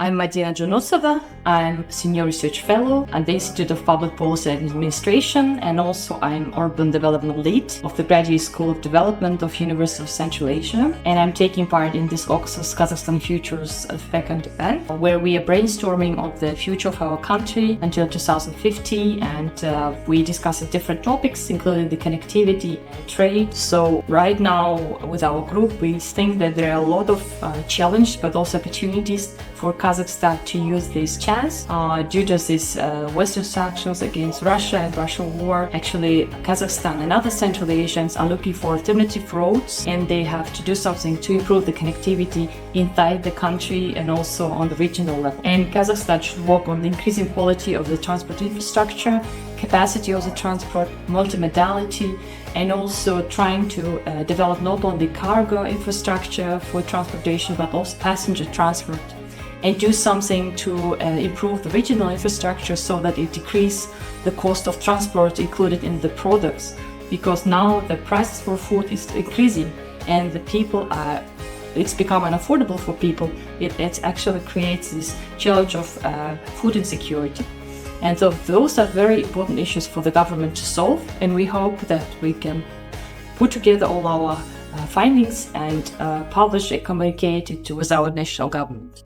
I'm Madina Junussova. I'm Senior Research Fellow at the Institute of Public Policy and Administration, and also I'm Urban Development Lead of the Graduate School of Development of University of Central Asia. And I'm taking part in this Oxus Kazakhstan Futures second event, where we are brainstorming on the future of our country until 2050, and we discuss different topics, including the connectivity and trade. So right now, with our group, we think that there are a lot of challenges, but also opportunities for Kazakhstan to use this chance. Due to these Western sanctions against Russia and Russian war, actually Kazakhstan and other Central Asians are looking for alternative roads, and they have to do something to improve the connectivity inside the country and also on the regional level. And Kazakhstan should work on the increasing quality of the transport infrastructure, capacity of the transport, multimodality, and also trying to develop not only cargo infrastructure for transportation but also passenger transport, and do something to improve the regional infrastructure so that it decreases the cost of transport included in the products, because now the prices for food is increasing and the people it's become unaffordable for people. It actually creates this challenge of food insecurity. And so those are very important issues for the government to solve, and we hope that we can put together all our findings and publish and communicate it with our national government.